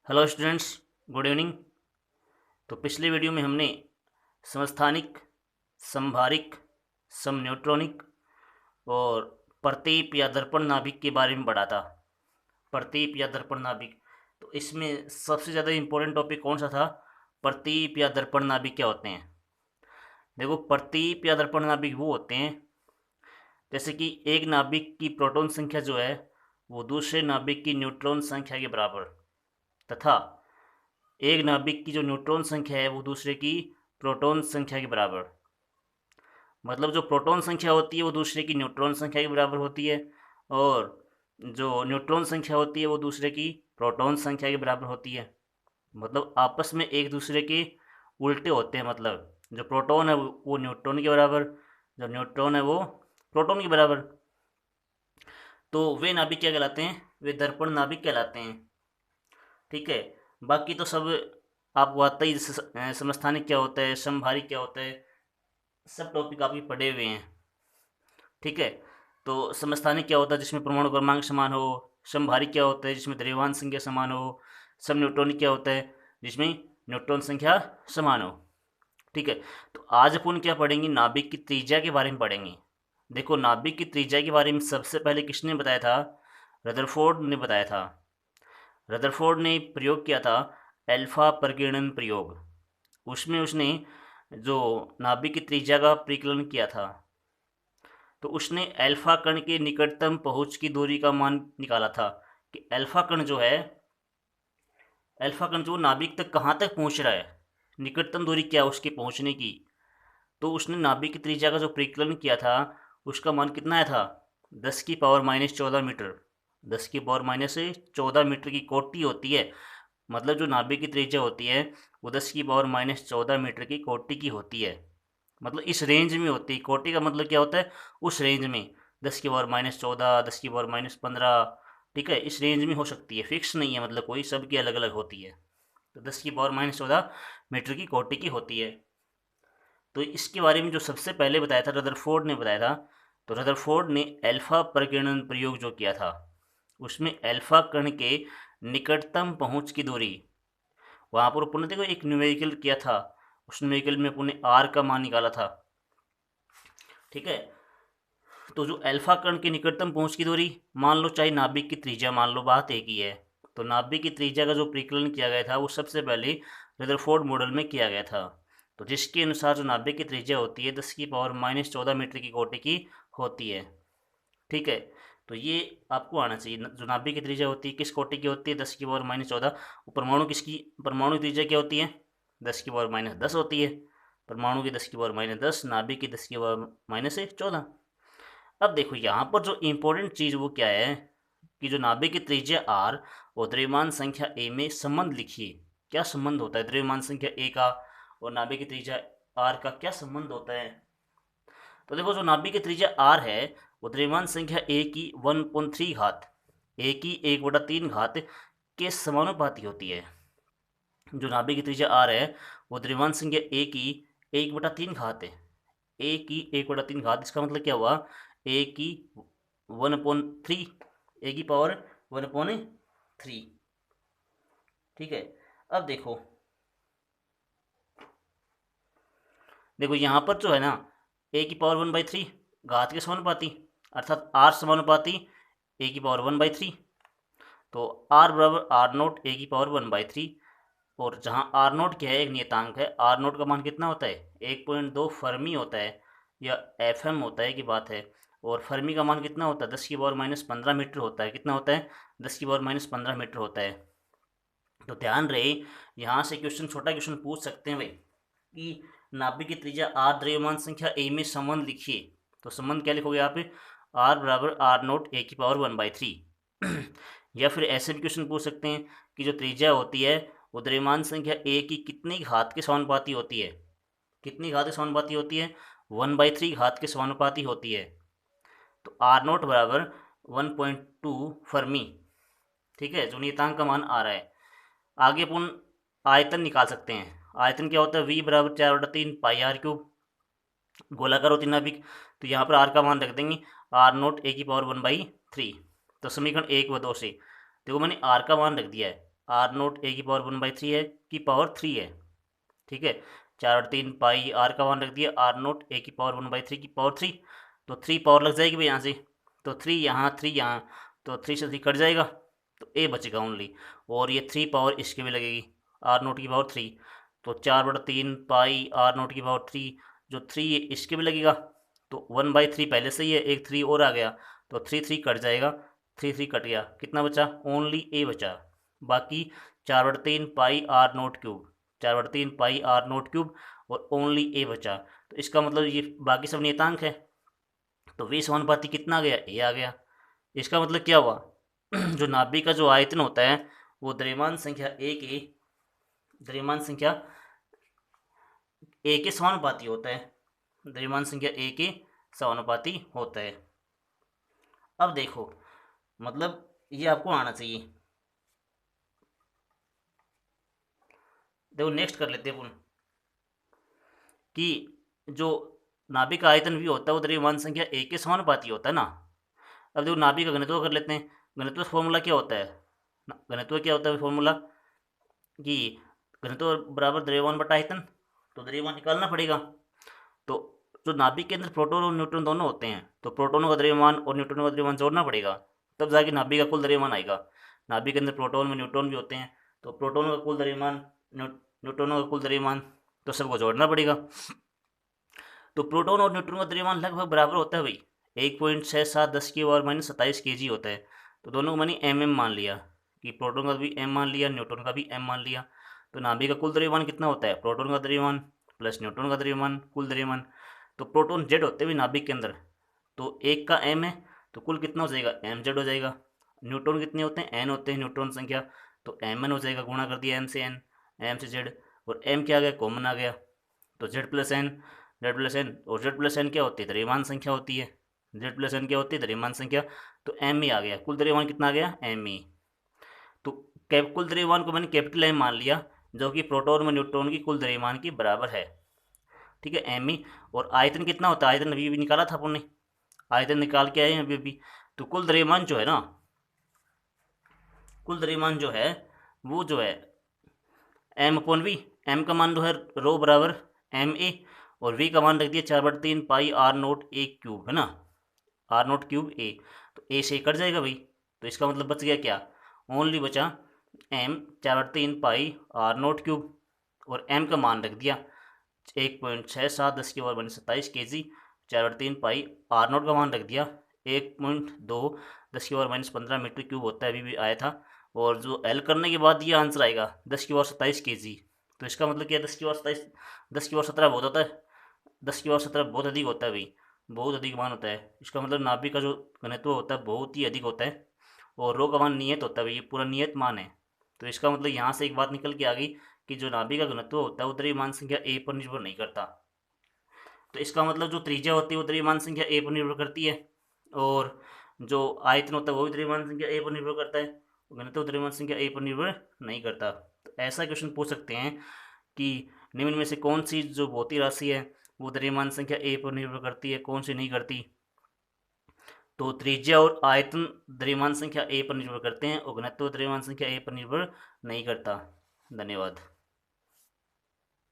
Hello students, good evening. तो पिछले video में हमने समस्थानिक, समभारिक, समन्यूट्रॉनिक और प्रतीप या दर्पण नाभिक के बारे में पढ़ा था। प्रतीप या दर्पण नाभिक, तो इसमें सबसे ज़्यादा इम्पोर्टेंट टॉपिक कौन सा था? प्रतीप या दर्पण नाभिक क्या होते हैं? देखो, प्रतीप या दर्पण नाभिक वो होते हैं जैसे कि एक नाभिक की प्रोटॉन संख्या जो है वो दूसरे नाभिक की न्यूट्रॉन संख्या के बराबर, तथा एक नाभिक की जो न्यूट्रॉन संख्या है वो दूसरे की प्रोटॉन संख्या के बराबर। मतलब जो प्रोटॉन संख्या होती है वो दूसरे की न्यूट्रॉन संख्या के बराबर होती है, और जो न्यूट्रॉन संख्या होती है वो दूसरे की प्रोटॉन संख्या के बराबर होती है। मतलब आपस में एक दूसरे के उल्टे होते हैं। मतलब जो प्रोटॉन है वो न्यूट्रॉन के बराबर, जो न्यूट्रॉन है वो प्रोटॉन के बराबर। तो वे नाभिक क्या कहलाते हैं? वे दर्पण नाभिक कहलाते हैं। ठीक है। बाकी तो सब आपको आता ही, जैसे समस्थानिक क्या होता है, समभारिक क्या होता है, सब टॉपिक आपके पढ़े हुए हैं। ठीक है। तो समस्थानिक क्या होता है? जिसमें परमाणु क्रमांक समान हो। समभारिक क्या होता है? जिसमें द्रव्यमान संख्या समान हो। सम न्यूट्रॉनिक क्या होता है? जिसमें न्यूट्रॉन संख्या समान हो। ठीक है। तो आज अपन क्या पढ़ेंगे? नाभिक की त्रिज्या के बारे में पढ़ेंगे। देखो, नाभिक की त्रिज्या के बारे में सबसे पहले किसने बताया था? रदरफोर्ड ने बताया था। रदरफोर्ड ने प्रयोग किया था अल्फा प्रकीर्णन प्रयोग। उसमें उसने जो नाभिक की त्रिज्या का परिकलन किया था, तो उसने अल्फा कण के निकटतम पहुंच की दूरी का मान निकाला था कि अल्फा कण जो है, अल्फा कण जो नाभिक तक कहाँ तक पहुंच रहा है, निकटतम दूरी क्या है उसके पहुंचने की। तो उसने नाभिक की त्रिज्या का जो परिकलन किया था उसका मान कितना आया था? 10⁻14 मीटर। 10⁻14 मीटर की कोटि होती है। मतलब जो नाभिक की त्रिज्या होती है वो 10⁻14 मीटर की कोटि की होती है। मतलब इस रेंज में होती है। कोटि का मतलब क्या होता है? उस रेंज में 10⁻14, 10⁻15। ठीक है, इस रेंज में हो सकती है, फिक्स नहीं है। मतलब कोई सबकी अलग अलग होती है। तो 10⁻14 मीटर की कोटि की होती है। तो इसके बारे में जो सबसे पहले बताया था, रदरफोर्ड ने बताया था। तो रदरफोर्ड ने अल्फा प्रकीर्णन प्रयोग जो किया था उसमें अल्फा कण के निकटतम पहुंच की दूरी, वहां पर पुनः देखो एक न्यूमेरिकल किया था। उस न्यूमेरिकल में पुनः आर का मान निकाला था। ठीक है। तो जो अल्फा कण के निकटतम पहुंच की दूरी, मान लो चाहे नाभिक की त्रिज्या, मान लो बात एक ही है। तो नाभिक की त्रिज्या का जो परिकलन किया गया था वो सबसे पहले रदरफोर्ड मॉडल में किया गया था। तो जिसके अनुसार जो नाभिक की त्रिज्या होती है 10⁻14 मीटर की कोटि की होती है। ठीक है। तो ये आपको आना चाहिए। जो नाभिक की त्रिज्या होती है किस कोटि की होती है? 10⁻14। परमाणु किसकी, परमाणु की त्रिज्या क्या होती है? 10⁻10 होती है। परमाणु की 10⁻10, नाभिक की 10⁻14। अब देखो यहाँ पर जो इम्पोर्टेंट चीज़ वो क्या है कि जो नाभिक की त्रिज्या आर और द्रव्यमान संख्या ए में संबंध लिखिए। क्या संबंध होता है द्रव्यमान संख्या ए का और नाभिक की त्रिज्या आर का? क्या संबंध होता है? तो देखो, जो नाभिक की त्रिज्या आर है वो द्रव्यमान संख्या ए की 1/3 घात, ए की 1/3 घात के समानुपाती होती है। जो नाभिक की त्रिज्या आर है वो द्रव्यमान संख्या ए की 1/3 घात है। ए की 1/3 घात, इसका मतलब क्या हुआ? ए की 1/3, ए की पावर 1/3। ठीक है। अब देखो, देखो यहाँ पर जो है ना, ए की पावर 1/3 घात के समानुपाती, अर्थात आर समानुपाती ए की पावर 1/3। तो आर बराबर आर नोट ए की पावर 1/3। और जहाँ आर नोट क्या है? एक नियतांक है। आर नोट का मान कितना होता है? 1.2 फर्मी होता है, या एफ एम होता है की बात है। और फर्मी का मान कितना होता है? 10⁻15 मीटर होता है। कितना होता है? 10⁻15 मीटर होता है। तो ध्यान रहे, यहाँ से क्वेश्चन, छोटा क्वेश्चन पूछ सकते हैं भाई कि नाभिक की त्रिज्या आर, द्रव्यमान संख्या ए में संबंध लिखिए। तो संबंध क्या लिखोगे आप? आर बराबर आर नोट ए की पावर 1/3। या फिर ऐसे भी क्वेश्चन पूछ सकते हैं कि जो त्रिज्या होती है वो द्रव्यमान संख्या ए की कितनी घात के समानुपाती होती है? कितनी घात के समानुपाती होती है? 1/3 घात के समानुपाती होती है। तो आर नोट बराबर 1.2 फर्मी। ठीक है, जो नियतांक का मान आ रहा है। आगे अपन आयतन निकाल सकते हैं। आयतन क्या होता है? V बराबर 4/3 πr³ गोलाकार होती नाभिक। तो यहाँ पर आर का मान रख देंगे आर नोट ए की पावर 1/3। तो समीकरण 1 व 2 से देखो मैंने आर का मान रख दिया है। आर नोट ए की पावर 1/3 है की पावर 3 है, ठीक है। 4/3 पाई आर का मान रख दिया, आर नोट ए की पावर 1/3 की पावर 3, तो 3 पावर लग जाएगी भाई यहाँ से, तो 3 यहाँ 3 यहाँ, तो 3 से 3 कट जाएगा, तो ए बचेगा ओनली। और ये 3 पावर इसके भी लगेगी, आर नोट की पावर 3, तो 4/3 पाई आर नोट की पावर 3, जो 3 इसके भी लगेगा, तो 1/3 पहले से ही है, एक 3 और आ गया, तो 3 3 कट जाएगा, 3 3 कट गया, कितना बचा, ओनली ए बचा। बाकी 4/3 pi r note cube, 4/3 pi r note cube और ओनली ए बचा। तो इसका मतलब ये बाकी सब नियतांक है, तो 20 कितना आ गया, ए आ गया। इसका मतलब क्या हुआ जो नाभिक का जो आयतन होता है वो द्रव्यमान संख्या ए के समानुपाती होता है, द्रव्यमान संख्या ए के समानुपाती होता है। अब देखो मतलब ये आपको आना चाहिए। देखो नेक्स्ट कर लेते हैं अपन कि जो नाभिक का आयतन भी होता है वो द्रव्यमान संख्या ए के समानुपाती होता है ना। अब देखो नाभिक का घनत्व कर लेते हैं। घनत्व फॉर्मूला क्या होता है, घनत्व क्या होता है फॉर्मूला कि घनत्व बराबर द्रव्यमान बटा आयतन, तो द्रव्यमान निकालना पड़ेगा। तो जो नाभिक के अंदर प्रोटॉन और न्यूट्रॉन दोनों होते हैं, तो प्रोटोनों का द्रव्यमान और न्यूट्रॉनों का द्रव्यमान जोड़ना पड़ेगा, तब जाके नाभिक का कुल द्रव्यमान आएगा। नाभिक के अंदर प्रोटॉन में न्यूट्रॉन भी होते हैं, तो प्रोटोनों का कुल द्रव्यमान न्यूट्रॉनों का कुल द्रव्यमान, तो सबको जोड़ना पड़ेगा। तो प्रोटॉन और न्यूट्रॉन का द्रव्यमान लगभग बराबर होता है भाई, 1.67 10⁻⁻27 kg होता है। तो दोनों को मैंने mm मान लिया कि प्रोटॉन का भी m मान लिया, न्यूट्रॉन का भी m मान लिया। तो नाभिक का कुल द्रव्यमान कितना होता है, प्रोटॉन का द्रव्यमान प्लस न्यूट्रॉन का द्रव्यमान कुल द्रव्यमान। तो प्रोटॉन जेड होते हैं नाभिक के अंदर, तो एक का m है तो कुल कितना हो जाएगा, mz हो जाएगा। न्यूट्रॉन कितने होते हैं, n होते हैं न्यूट्रॉन संख्या, तो mn हो जाएगा, गुणा कर दिया m से n, m से z, और m क्या आ गया, कॉमन आ गया, तो z प्लस n, और z प्लस n क्या होती है, द्रव्यमान संख्या होती है। z प्लस n क्या होती है, द्रव्यमान संख्या, तो m ही आ गया। कुल द्रव्यमान कितना आ गया, m ही। तो कुल द्रव्यमान को मैंने कैपिटल M मान लिया, जो कि प्रोटॉन और न्यूट्रॉन की कुल द्रव्यमान की बराबर है, ठीक है, m ही। और आयतन कितना होता है, आयतन अभी भी निकाला था अपन ने, आयतन निकाल के आए हैं अभी। तो कुल द्रव्यमान जो है ना, कुल द्रव्यमान जो है वो जो है m/v, m का मान जो है रो बराबर ma, और v का मान रख दिया 4/3 पाई आर नोट ए क्यूब, है ना, आर नोट क्यूब ए, तो ए से कट जाएगा भाई। तो इसका मतलब बच गया क्या, ओनली बचा m 4/3 pi r note cube, और m का मान रख दिया 1.67 10⁻⁻27 kg, 4/3 पाई आर नोट का मान रख दिया 1.2 10⁻⁻15 मीटर क्यूब होता है, अभी भी आया था। और जो एल करने के बाद ये आंसर आएगा 10⁻27 kg। तो इसका मतलब क्या है, 10⁻27 10⁻17 बहुत होता है, 10⁻17 बहुत अधिक होता है भाई, बहुत अधिक मान होता है। इसका मतलब नाभिक का जो घनत्व होता है बहुत ही अधिक होता है, और रो का मान नियत होता है भाई, ये पूरा नियत मान है। तो इसका मतलब यहाँ से एक बात निकल के आ गई कि जो नाभिक का घनत्व होता है वो द्रव्यमान संख्या ए पर निर्भर नहीं करता। तो इसका मतलब जो त्रिज्या होती है वो द्रव्यमान संख्या ए पर निर्भर करती है, और जो आयतन होता है वो भी द्रव्यमान संख्या ए पर निर्भर करता है, घनत्व द्रव्यमान संख्या ए पर निर्भर नहीं करता। तो ऐसा क्वेश्चन पूछ सकते हैं कि निम्न में से कौन सी जो भौतिक राशि है वो द्रव्यमान संख्या ए पर निर्भर करती है, कौन सी नहीं करती। तो त्रिज्या और आयतन द्रव्यमान संख्या ए पर निर्भर करते हैं, और घनत्व द्रव्यमान संख्या ए पर निर्भर नहीं करता। धन्यवाद।